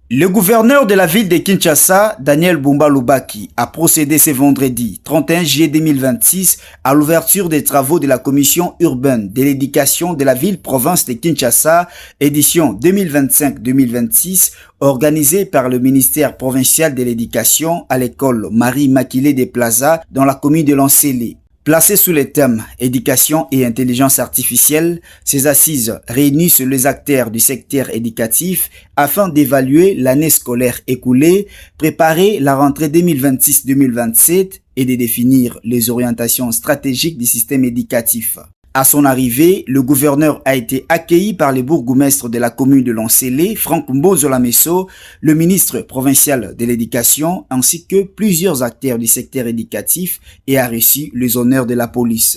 Le gouverneur de la ville de Kinshasa, Daniel Bumba Lubaki, a procédé ce vendredi 31 juillet 2026 à l'ouverture des travaux de la commission urbaine de l'éducation de la ville-province de Kinshasa, édition 2025-2026, organisée par le ministère provincial de l'éducation à l'école Marie-Immaculée des Plazas dans la commune de Lancélé. Placées sous les thèmes éducation et intelligence artificielle, ces assises réunissent les acteurs du secteur éducatif afin d'évaluer l'année scolaire écoulée, préparer la rentrée 2026-2027 et de définir les orientations stratégiques du système éducatif. À son arrivée, le gouverneur a été accueilli par le bourgmestre de la commune de Lancélé, Franck Mbozo-Lamesso, le ministre provincial de l'éducation, ainsi que plusieurs acteurs du secteur éducatif et a reçu les honneurs de la police.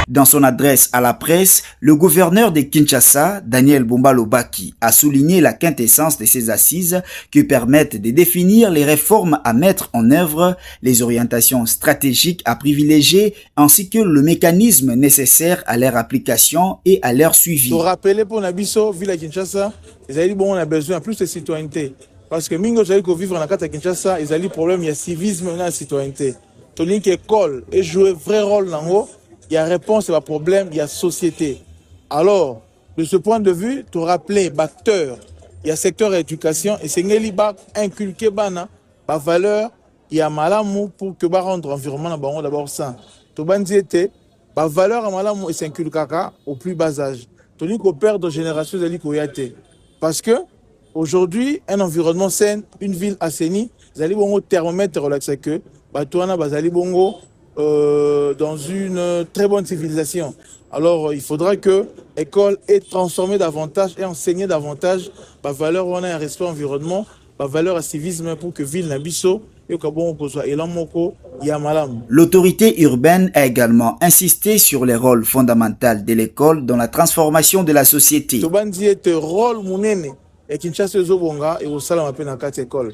Dans son adresse à la presse, le gouverneur de Kinshasa, Daniel Bumba Lubaki, a souligné la quintessence de ces assises qui permettent de définir les réformes à mettre en œuvre, les orientations stratégiques à privilégier, ainsi que le mécanisme nécessaire à leur application et à leur suivi. Pour rappeler pour Nabiso, ville à Kinshasa, on a besoin de plus de citoyenneté. Parce que Mingo, j'ai que vivre dans la carte à Kinshasa, ils ont des problèmes, il y a civisme et la citoyenneté. Tony qui école et jouer vrai rôle dans haut. Il y a réponse à un problème, il y a société. Alors, de ce point de vue, tu rappeler acteur, il y a secteur éducation et c'est Ngeliba inculquer bana, la valeur, il y a malamou pour que rendre l'environnement d'abord sain. Tu bandiete, la valeur à malamou et s'inculquer au plus bas âge. Tu dis qu'on perd de génération de l'ikoyate. Parce que aujourd'hui, un environnement sain, une ville assainie, vous allez bon thermomètre relaxé que, batouana bazali bongo. Dans une très bonne civilisation. Alors, il faudra que l'école est transformée davantage et enseignée davantage la valeur, on a un respect environnement, la valeur à civisme pour que ville n'abisso et que bon soit élan moko yamalam. L'autorité urbaine a également insisté sur les rôles fondamentaux de l'école dans la transformation de la société. Tobandi est rôle munene et Kinshasa zobonga et au salam appel dans quatre écoles.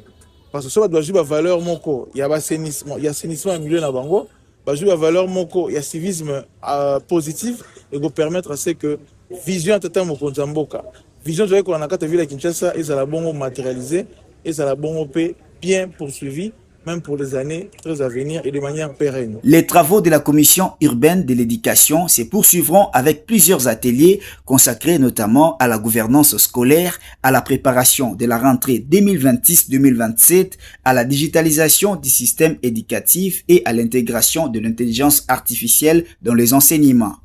Parce que ça doit jouer la valeur moko, il y a assainissement, il y a assainissement à milieu na bango. Jouer la valeur moko, il y a civisme positif et vous permettre à ce que vision tata moko nzamboka. Vision de qu'on a quatre villes à Kinshasa et ça la bon matérialisé et ça la bon bien poursuivi même pour les années très à venir et de manière pérenne. Les travaux de la commission urbaine de l'éducation se poursuivront avec plusieurs ateliers consacrés notamment à la gouvernance scolaire, à la préparation de la rentrée 2026-2027, à la digitalisation du système éducatif et à l'intégration de l'intelligence artificielle dans les enseignements.